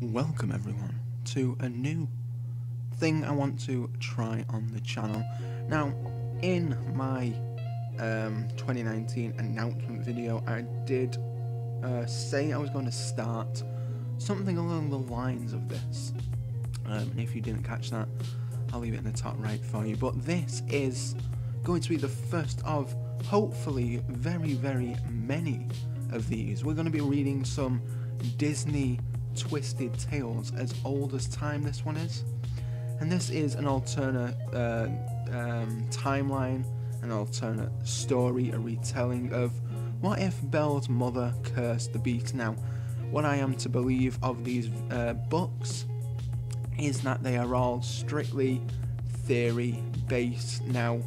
Welcome everyone to a new thing I want to try on the channel. Now, in my 2019 announcement video, I did say I was going to start something along the lines of this. And if you didn't catch that, I'll leave it in the top right for you. But this is going to be the first of hopefully very many of these. We're going to be reading some Disney twisted tales as old as time, this one is, and this is an alternate timeline, an alternate story, a retelling of what if Belle's mother cursed the beast. Now, what I am to believe of these books is that they are all strictly theory based. Now,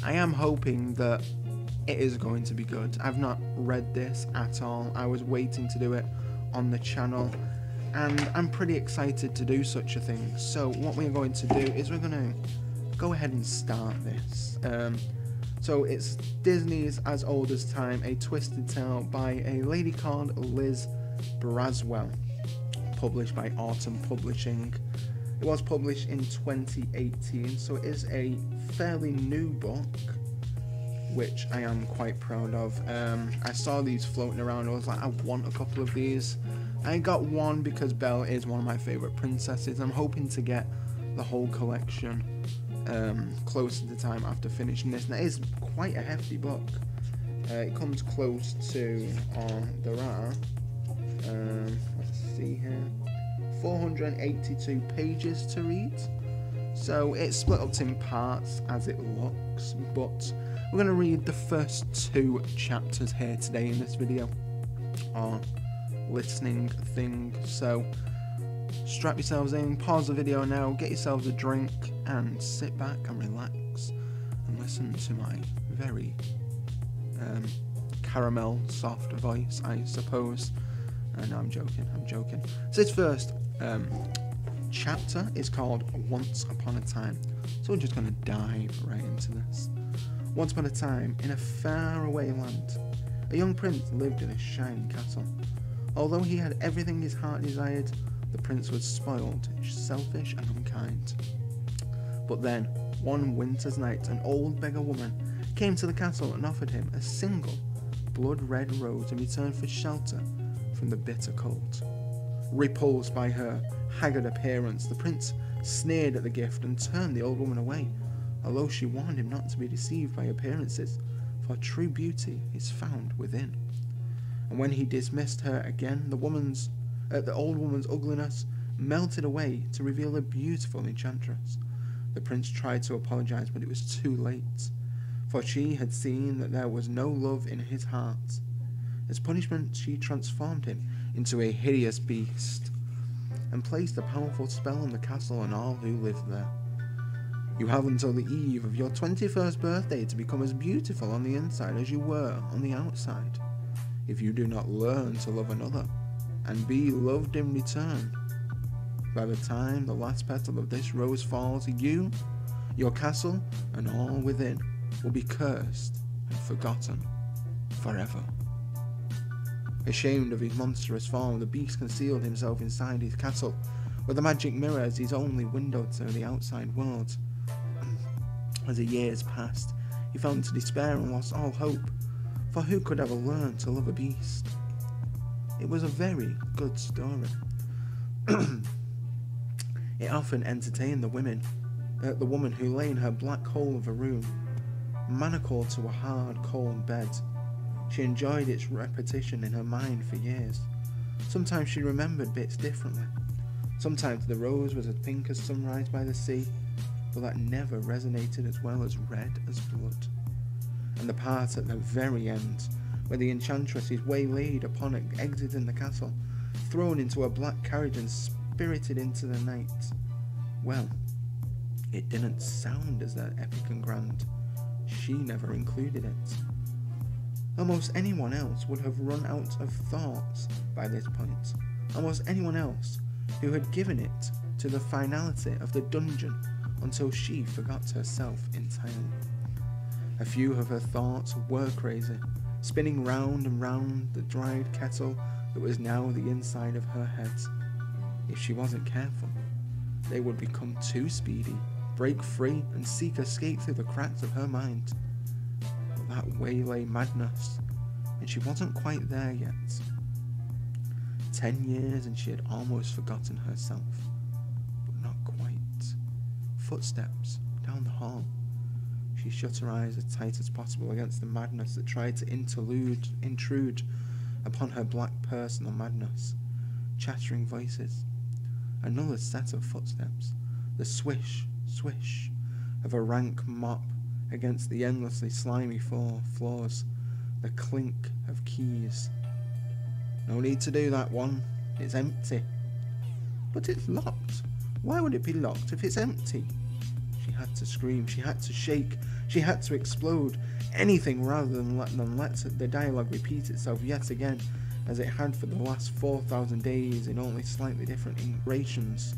I am hoping that it is going to be good. I've not read this at all. I was waiting to do it on the channel, and I'm pretty excited to do such a thing. So what we're going to do is we're going to go ahead and start this. So it's Disney's As Old as Time, a twisted tale by a lady called Liz Braswell, published by Autumn Publishing. It was published in 2018, so it is a fairly new book, which I am quite proud of. I saw these floating around. I was like, I want a couple of these. I got one because Belle is one of my favourite princesses. I'm hoping to get the whole collection close to the time after finishing this. And it is quite a hefty book. It comes close to, there are, let's see here, 482 pages to read. So it's split up in parts as it looks, but we're going to read the first two chapters here today in this video, or listening thing. So strap yourselves in, pause the video now, get yourselves a drink, and sit back and relax and listen to my very caramel soft voice, I suppose. No, I'm joking. So this first chapter is called Once Upon a Time. So we're just going to dive right into this. Once upon a time, in a faraway land, a young prince lived in a shining castle. Although he had everything his heart desired, the prince was spoiled, selfish and unkind. But then, one winter's night, an old beggar woman came to the castle and offered him a single blood-red rose in return for shelter from the bitter cold. Repulsed by her haggard appearance, the prince sneered at the gift and turned the old woman away, although she warned him not to be deceived by appearances, for true beauty is found within. And when he dismissed her again, the old woman's ugliness melted away to reveal a beautiful enchantress. The prince tried to apologize, but it was too late, for she had seen that there was no love in his heart. As punishment, she transformed him into a hideous beast, and placed a powerful spell on the castle and all who lived there. You have until the eve of your 21st birthday to become as beautiful on the inside as you were on the outside. If you do not learn to love another and be loved in return, by the time the last petal of this rose falls, you, your castle, and all within will be cursed and forgotten forever. Ashamed of his monstrous form, the beast concealed himself inside his castle, with the magic mirror as his only window to the outside world. As the years passed, he fell into despair and lost all hope, for who could ever learn to love a beast? It was a very good story. It often entertained the woman who lay in her black hole of a room, manacled to a hard, cold bed. She enjoyed its repetition in her mind for years. Sometimes she remembered bits differently. Sometimes the rose was as pink as sunrise by the sea, but that never resonated as well as red as blood. And the part at the very end, where the enchantress is waylaid upon exiting the castle, thrown into a black carriage and spirited into the night. Well, it didn't sound as that epic and grand. She never included it. Almost anyone else would have run out of thoughts by this point. Almost anyone else who had given it to the finality of the dungeon until she forgot herself entirely. A few of her thoughts were crazy, spinning round and round the dried kettle that was now the inside of her head. she wasn't careful, they would become too speedy, break free, and seek escape through the cracks of her mind. But that way lay madness, and she wasn't quite there yet. 10 years and she had almost forgotten herself, but not quite. Footsteps down the hall. She shut her eyes as tight as possible against the madness that tried to intrude upon her black personal madness. Chattering voices. Another set of footsteps. The swish, swish of a rank mop against the endlessly slimy floors. The clink of keys. No need to do that one. It's empty. But it's locked. Why would it be locked if it's empty? She had to scream. She had to shake. She had to explode. Anything rather than let the dialogue repeat itself yet again, as it had for the last 4,000 days in only slightly different iterations.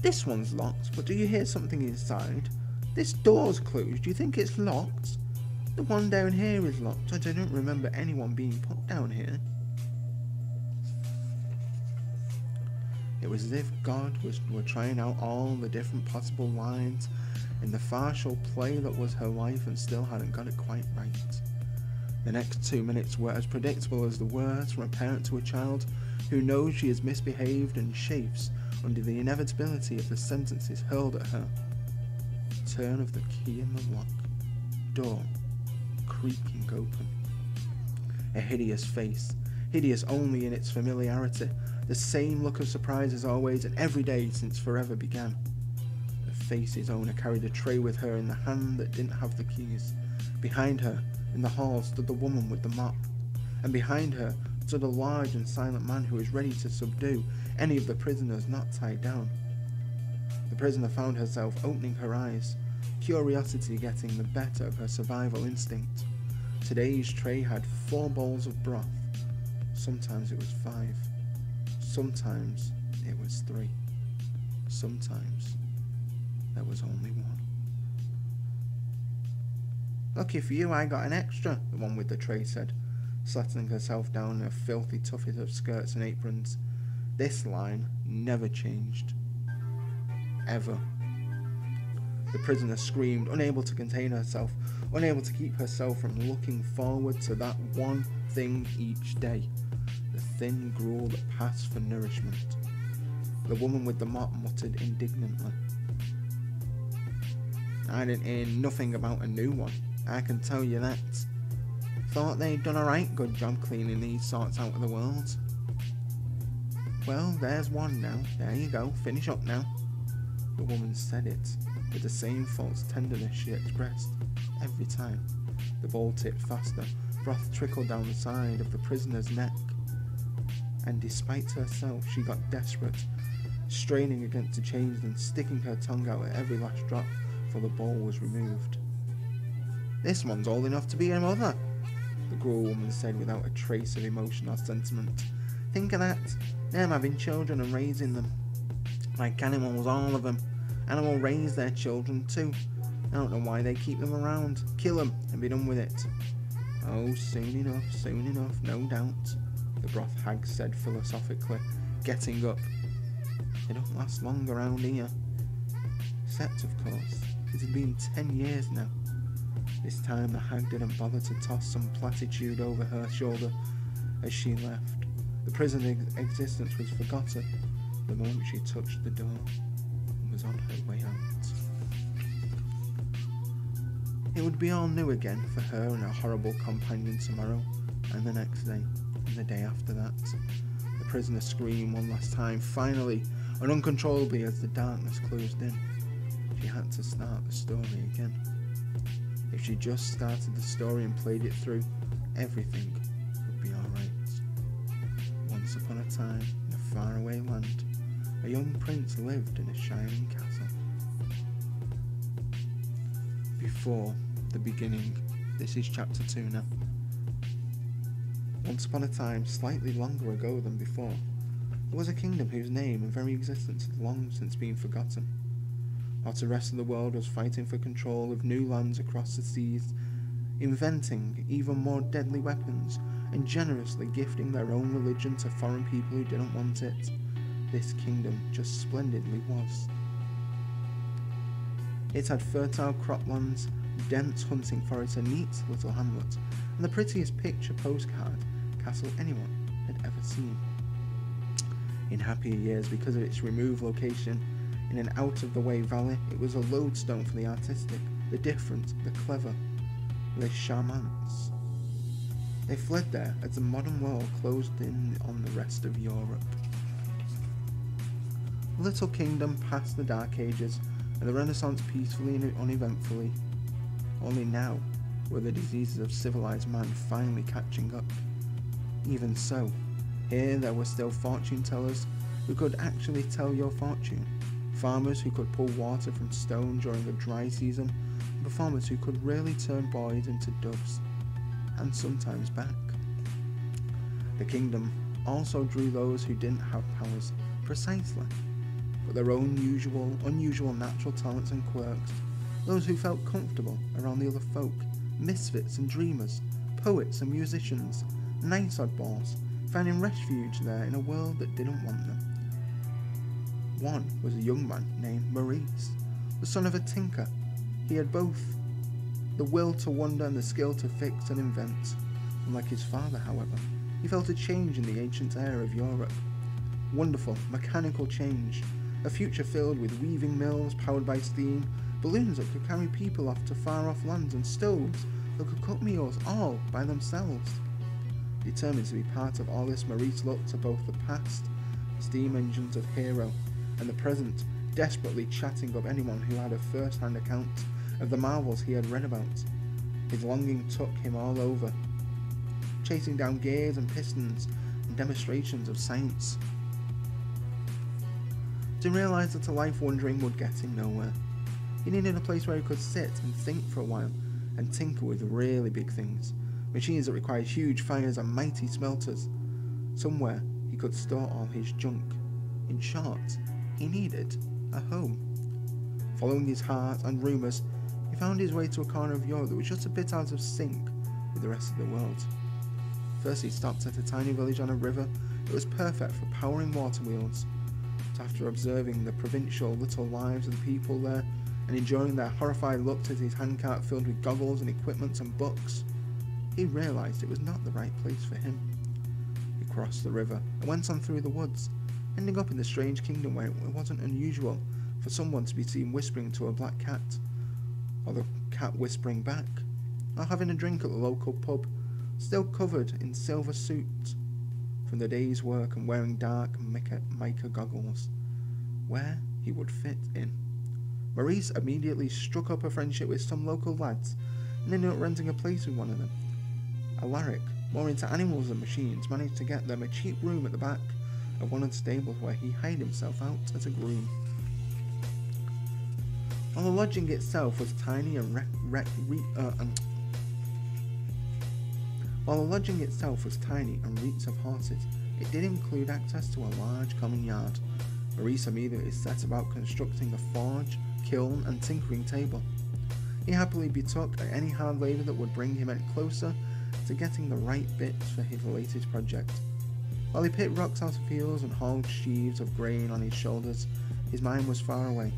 This one's locked, but do you hear something inside? This door's closed. Do you think it's locked? The one down here is locked. I don't remember anyone being put down here. It was as if God were trying out all the different possible lines in the farcical play that was her life and still hadn't got it quite right. The next 2 minutes were as predictable as the words from a parent to a child who knows she has misbehaved and chafes under the inevitability of the sentences hurled at her. Turn of the key in the lock. Door creaking open. A hideous face, hideous only in its familiarity, the same look of surprise as always and every day since forever began. The face's owner carried a tray with her in the hand that didn't have the keys. Behind her, in the hall, stood the woman with the mop, and behind her stood a large and silent man who was ready to subdue any of the prisoners not tied down. The prisoner found herself opening her eyes, curiosity getting the better of her survival instinct. Today's tray had 4 bowls of broth. Sometimes it was 5. Sometimes it was 3. Sometimes there was only 1. Lucky for you, I got an extra, the one with the tray said, settling herself down in a filthy tuffet of skirts and aprons. This line never changed. Ever. The prisoner screamed, unable to contain herself, unable to keep herself from looking forward to that one thing each day, the thin gruel that passed for nourishment. The woman with the mop muttered indignantly. I didn't hear nothing about a new one, I can tell you that. Thought they'd done a right good job cleaning these sorts out of the world. Well, there's one now. There you go, finish up now. The woman said it with the same false tenderness she expressed every time. The bowl tipped faster, broth trickled down the side of the prisoner's neck. And despite herself, she got desperate, straining against the chains and sticking her tongue out at every last drop, for the bowl was removed. This one's old enough to be a mother, the gruel woman said without a trace of emotion or sentiment. Think of that, them having children and raising them. Like animals, all of them. Animals raise their children too. I don't know why they keep them around. Kill them and be done with it. Oh, soon enough, no doubt, the broth hag said philosophically, getting up. They don't last long around here. Except, of course, it had been 10 years now. This time the hag didn't bother to toss some platitude over her shoulder as she left. The prisoner's existence was forgotten the moment she touched the door and was on her way out. It would be all new again for her and her horrible companion tomorrow, and the next day, and the day after that. The prisoner screamed one last time, finally, and uncontrollably as the darkness closed in. She had to start the story again. If she just started the story and played it through, everything would be alright. Once upon a time, in a faraway land, a young prince lived in a shining castle. Before the beginning, this is chapter 2 now. Once upon a time, slightly longer ago than before, there was a kingdom whose name and very existence had long since been forgotten. While the rest of the world was fighting for control of new lands across the seas, inventing even more deadly weapons, and generously gifting their own religion to foreign people who didn't want it, this kingdom just splendidly was. It had fertile croplands, dense hunting forests, a neat little hamlet, and the prettiest picture postcard castle anyone had ever seen. In happier years, because of its removed location in an out-of-the-way valley, it was a lodestone for the artistic, the different, the clever, les charmants. They fled there as the modern world closed in on the rest of Europe. The little kingdom passed the Dark Ages and the Renaissance peacefully and uneventfully. Only now were the diseases of civilized man finally catching up. Even so, here there were still fortune tellers who could actually tell your fortune, farmers who could pull water from stone during the dry season, and performers who could really turn boys into doves, and sometimes back. The kingdom also drew those who didn't have powers precisely, but their own unusual natural talents and quirks, those who felt comfortable around the other folk, misfits and dreamers, poets and musicians, nice oddballs, finding refuge there in a world that didn't want them. One was a young man named Maurice, the son of a tinker. He had both the will to wonder and the skill to fix and invent. Unlike his father, however, he felt a change in the ancient air of Europe. Wonderful, mechanical change, a future filled with weaving mills powered by steam, balloons that could carry people off to far-off lands, and stoves that could cook meals all by themselves. Determined to be part of all this, Maurice looked to both the past, the steam engines of Hero, and the present, desperately chatting up anyone who had a first-hand account of the marvels he had read about. His longing took him all over, chasing down gears and pistons and demonstrations of science. To realise that a life wandering would get him nowhere. He needed a place where he could sit and think for a while and tinker with really big things, machines that required huge fires and mighty smelters, somewhere he could store all his junk. In short, he needed a home. Following his heart and rumours, he found his way to a corner of Europe that was just a bit out of sync with the rest of the world. First he stopped at a tiny village on a river that was perfect for powering water wheels. But after observing the provincial little lives of the people there, and enjoying their horrified looks at his handcart filled with goggles and equipment and books, he realised it was not the right place for him. He crossed the river and went on through the woods, ending up in the strange kingdom where it wasn't unusual for someone to be seen whispering to a black cat, or the cat whispering back, or having a drink at the local pub, still covered in silver suits from the day's work and wearing dark mica goggles, where he would fit in. Maurice immediately struck up a friendship with some local lads and ended up renting a place with one of them. Alaric, more into animals than machines, managed to get them a cheap room at the back of one of the stables where he hired himself out as a groom. While the lodging itself was tiny and reeked of horses, it did include access to a large common yard. Maurice immediately set about constructing a forge, kiln and tinkering table. He happily betook any hard labour that would bring him any closer to getting the right bits for his latest project. While he picked rocks out of fields and hauled sheaves of grain on his shoulders, his mind was far away,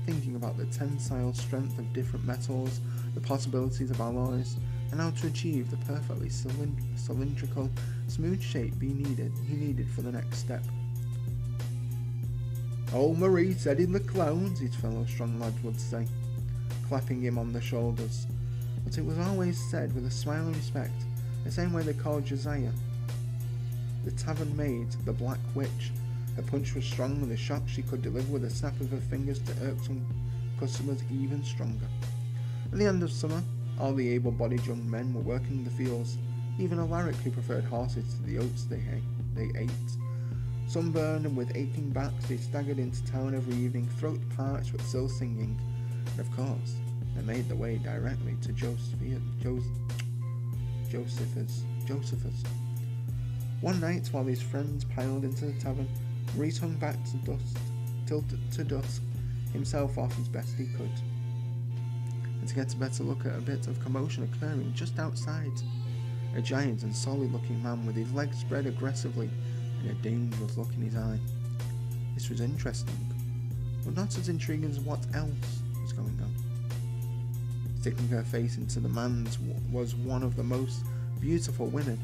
thinking about the tensile strength of different metals, the possibilities of alloys, and how to achieve the perfectly cylindrical, smooth shape he needed for the next step. "Oh, Maurice, heading the clowns," his fellow strong lads would say, clapping him on the shoulders. But it was always said with a smile and respect, the same way they called Josiah. The tavern maid, the Black Witch. Her punch was strong, and the shock she could deliver with a snap of her fingers to irksome customers even stronger. At the end of summer, all the able-bodied young men were working the fields, even Alaric, who preferred horses to the oats they ate. Sunburned and with aching backs, they staggered into town every evening, throat parched but still singing, and of course, they made their way directly to Josephus. One night, while his friends piled into the tavern, Maurice hung back to dusk, himself off as best he could, and to get a better look at a bit of commotion occurring just outside. A giant and solid-looking man with his legs spread aggressively and a dangerous look in his eye. This was interesting, but not as intriguing as what else was going on. Sticking her face into the man's was one of the most beautiful women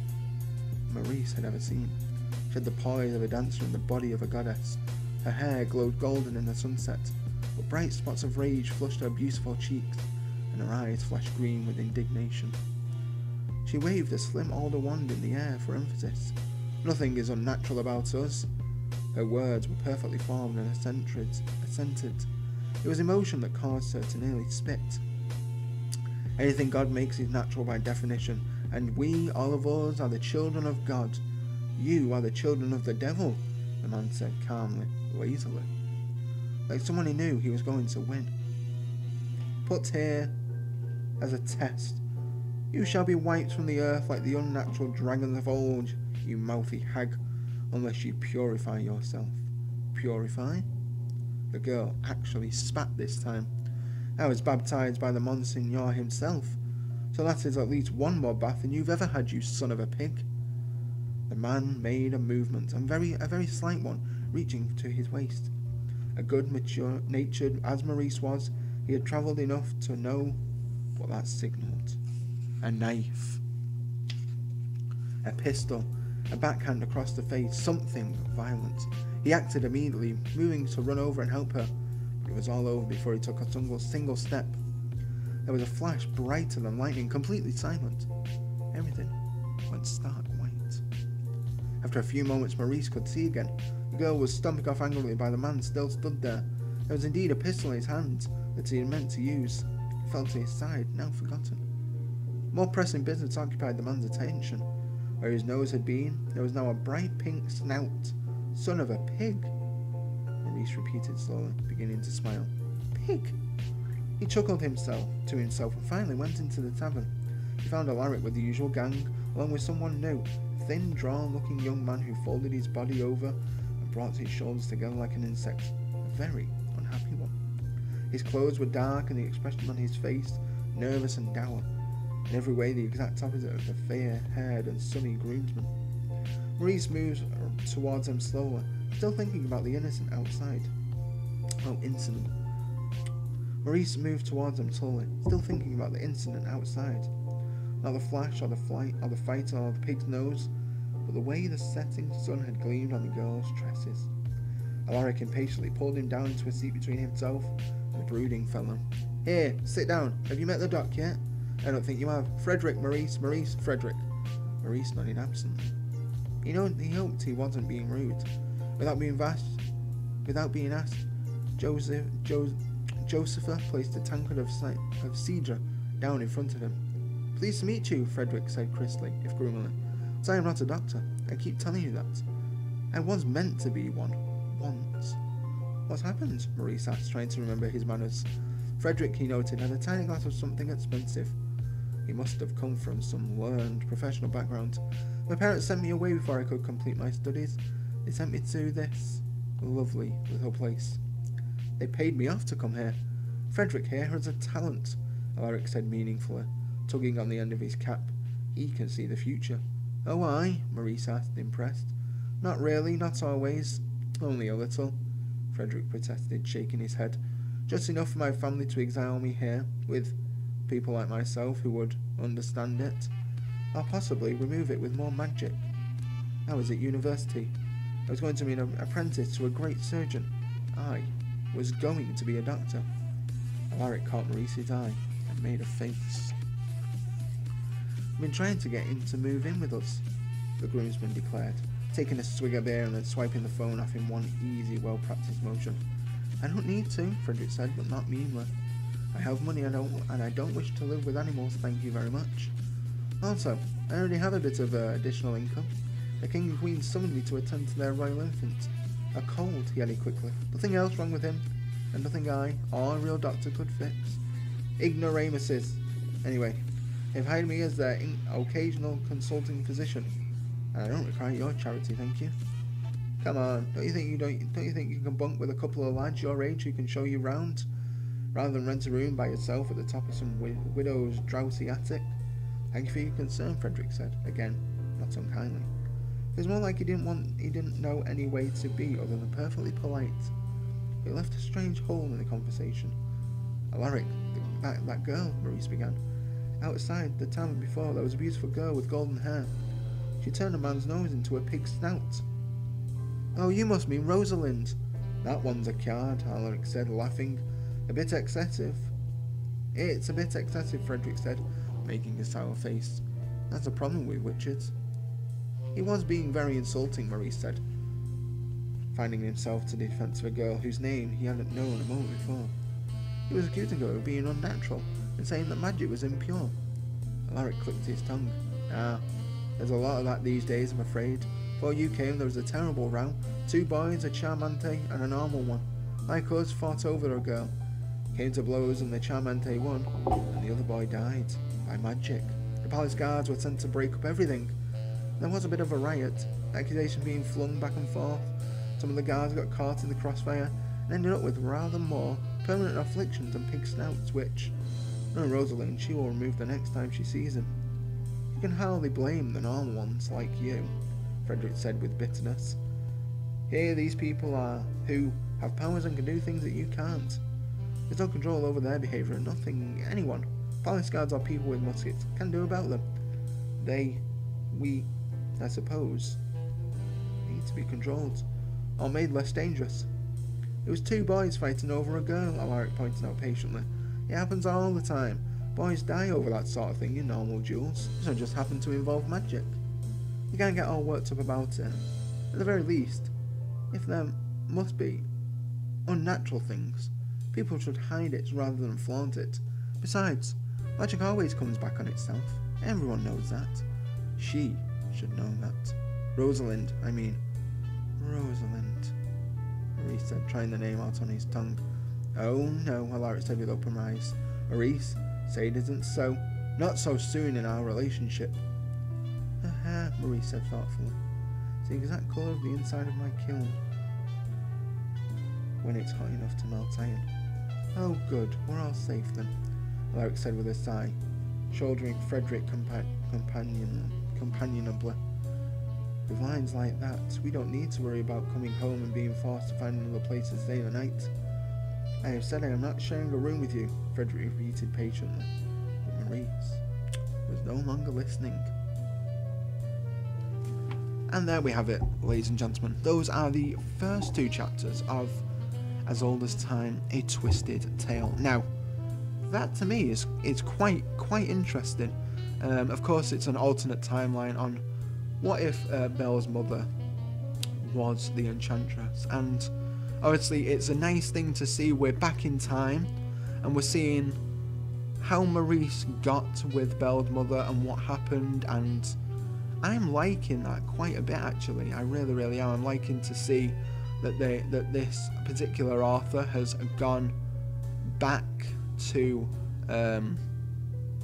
Maurice had ever seen. She had the poise of a dancer and the body of a goddess. Her hair glowed golden in the sunset, but bright spots of rage flushed her beautiful cheeks, and her eyes flashed green with indignation. She waved a slim alder wand in the air for emphasis. Nothing is unnatural about us. Her words were perfectly formed and accented. It was emotion that caused her to nearly spit. Anything God makes is natural by definition, and we, all of us, are the children of God. You are the children of the devil, the man said calmly, lazily, like someone he knew he was going to win. Put here as a test. You shall be wiped from the earth like the unnatural dragons of old, you mouthy hag, unless you purify yourself. Purify? The girl actually spat this time. I was baptized by the Monsignor himself, so that is at least one more bath than you've ever had, you son of a pig. The man made a movement, and a very slight one, reaching to his waist. A good, mature-natured as Maurice was, he had travelled enough to know what that signalled. A knife. A pistol. A backhand across the face. Something violent. He acted immediately, moving to run over and help her, but it was all over before he took a single step. There was a flash brighter than lightning, completely silent. Everything went stark white. After a few moments, Maurice could see again. The girl was stomping off angrily by the man still stood there. There was indeed a pistol in his hand that he had meant to use. It fell to his side, now forgotten. More pressing business occupied the man's attention. Where his nose had been, there was now a bright pink snout. Son of a pig, Maurice repeated slowly, beginning to smile. Pig? He chuckled to himself and finally went into the tavern. He found Alaric with the usual gang, along with someone new, a thin, drawn-looking young man who folded his body over and brought his shoulders together like an insect, a very unhappy one. His clothes were dark and the expression on his face nervous and dour, in every way the exact opposite of the fair-haired and sunny groomsman. Maurice moved towards him slowly, still thinking about the incident outside. Maurice moved towards him slowly, still thinking about the incident outside. Not the flash or the flight or the fight or the pig's nose, but the way the setting sun had gleamed on the girl's tresses. Alaric impatiently pulled him down into a seat between himself and the brooding fellow. Here, sit down. Have you met the doc yet? I don't think you have. Frederick, Maurice, Frederick. Maurice nodded absently. He hoped he wasn't being rude. Without being asked, Josepha placed a tankard of cidre down in front of him. Pleased to meet you, Frederick said crisply, if gloomily. But I am not a doctor. I keep telling you that. I was meant to be one. Once. What happened? Maurice asked, trying to remember his manners. Frederick, he noted, had a tiny glass of something expensive. He must have come from some learned professional background. My parents sent me away before I could complete my studies. They sent me to this lovely little place. They paid me off to come here. Frederick here has a talent, Alaric said meaningfully, tugging on the end of his cap. He can see the future. Oh, I? Maurice asked, impressed. Not really, not always. Only a little, Frederick protested, shaking his head. Just enough for my family to exile me here, with people like myself who would understand it, or possibly remove it with more magic. I was at university. I was going to be an apprentice to a great surgeon. I was going to be a doctor. Alaric caught Maurice's eye and made a face. I've been trying to get him to move in with us, the groomsman declared, taking a swig of beer and then swiping the phone off in one easy, well-practiced motion. I don't need to, Frederick said, but not meanly. I have money and I don't wish to live with animals, thank you very much. Also, I already have a bit of additional income. The king and queen summoned me to attend to their royal infant. A cold, he added quickly. Nothing else wrong with him, and nothing I, or a real doctor, could fix. Ignoramuses. Anyway, they've hired me as their occasional consulting physician, and I don't require your charity, thank you. Come on, don't you think you can bunk with a couple of lads your age who can show you round, rather than rent a room by yourself at the top of some widow's drowsy attic? Thank you for your concern, Frederick said, again, not unkindly. was more like he didn't know any way to be other than perfectly polite. It left a strange hole in the conversation. Alaric, that girl, Maurice began. Outside the tavern before, there was a beautiful girl with golden hair. She turned a man's nose into a pig's snout. Oh, you must mean Rosalind. That one's a card, Alaric said, laughing. A bit excessive. It's a bit excessive, Frederick said, making a sour face. That's a problem with witches. He was being very insulting, Maurice said, finding himself to the defense of a girl whose name he hadn't known a moment before. He was accusing her of being unnatural and saying that magic was impure. Alaric clicked his tongue. There's a lot of that these days, I'm afraid. Before you came, there was a terrible row. 2 boys, a charmante and a normal one. Like us, fought over a girl. Came to blows and the charmante won, and the other boy died. By magic. The palace guards were sent to break up everything. There was a bit of a riot, accusations being flung back and forth. Some of the guards got caught in the crossfire and ended up with rather more permanent afflictions than pig snouts, which, knowing Rosalind, she will remove the next time she sees him. You can hardly blame the normal ones like you, Frederick said with bitterness. Here these people are who have powers and can do things that you can't. There's no control over their behaviour and nothing anyone, palace guards or people with muskets, can do about them. We, I suppose, need to be controlled, or made less dangerous. It was 2 boys fighting over a girl, Alaric pointed out patiently. It happens all the time. Boys die over that sort of thing in normal duels. This one just happened to involve magic. You can't get all worked up about it. At the very least, if there must be unnatural things, people should hide it rather than flaunt it. Besides, magic always comes back on itself. Everyone knows that. She should know that. Rosalind, Rosalind, Maurice said, trying the name out on his tongue. Oh no, Alaric said with open eyes. Maurice, say it isn't so. Not so soon in our relationship. Her hair, Maurice said thoughtfully. It's the exact colour of the inside of my kiln when it's hot enough to melt iron. Oh good, we're all safe then, Alaric said with a sigh, shouldering Frederick companionably. With lines like that, we don't need to worry about coming home and being forced to find another place to stay the night. I have said I am not sharing a room with you, Frederick repeated patiently. But Maurice was no longer listening. And there we have it, ladies and gentlemen. Those are the first 2 chapters of As Old as Time, A Twisted Tale. Now, that to me is quite interesting. Of course, it's an alternate timeline on what if Belle's mother was the Enchantress, and obviously it's a nice thing to see. We're back in time and we're seeing how Maurice got with Belle's mother and what happened, and I'm liking that quite a bit actually. I really am. I'm liking to see that this particular author has gone back to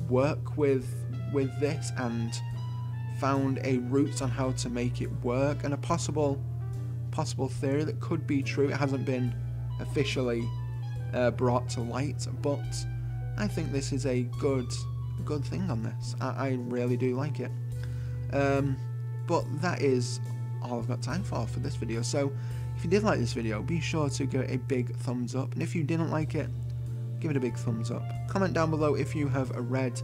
work with this and found a route on how to make it work, and a possible theory that could be true. It hasn't been officially brought to light, but I think this is a good thing on this. I really do like it. But that is all I've got time for this video. So if you did like this video, be sure to give it a big thumbs up, and if you didn't like it, give it a big thumbs up. Comment down below if you have read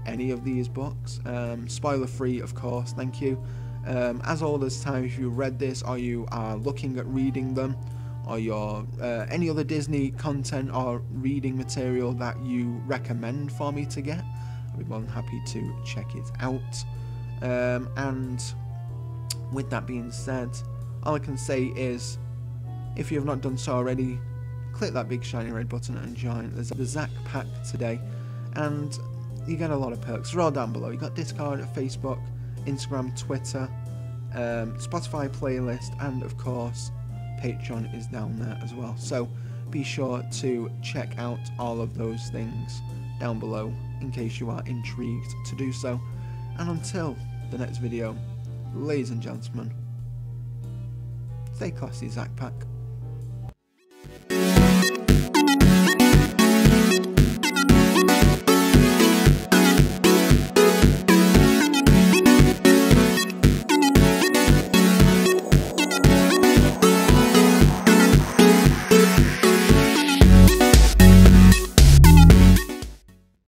any of these books, spoiler free of course, thank you. As Old as Time, if you read this or you are looking at reading them, or your any other Disney content or reading material that you recommend for me to get, I'll be more than happy to check it out. And with that being said, all I can say is, if you have not done so already, click that big shiny red button and join the Zack Pack today, and you get a lot of perks. They're all down below. You got Discord, Facebook, Instagram, Twitter, Spotify playlist, and of course Patreon is down there as well. So be sure to check out all of those things down below in case you are intrigued to do so. And until the next video, ladies and gentlemen, stay classy, Zack Pack.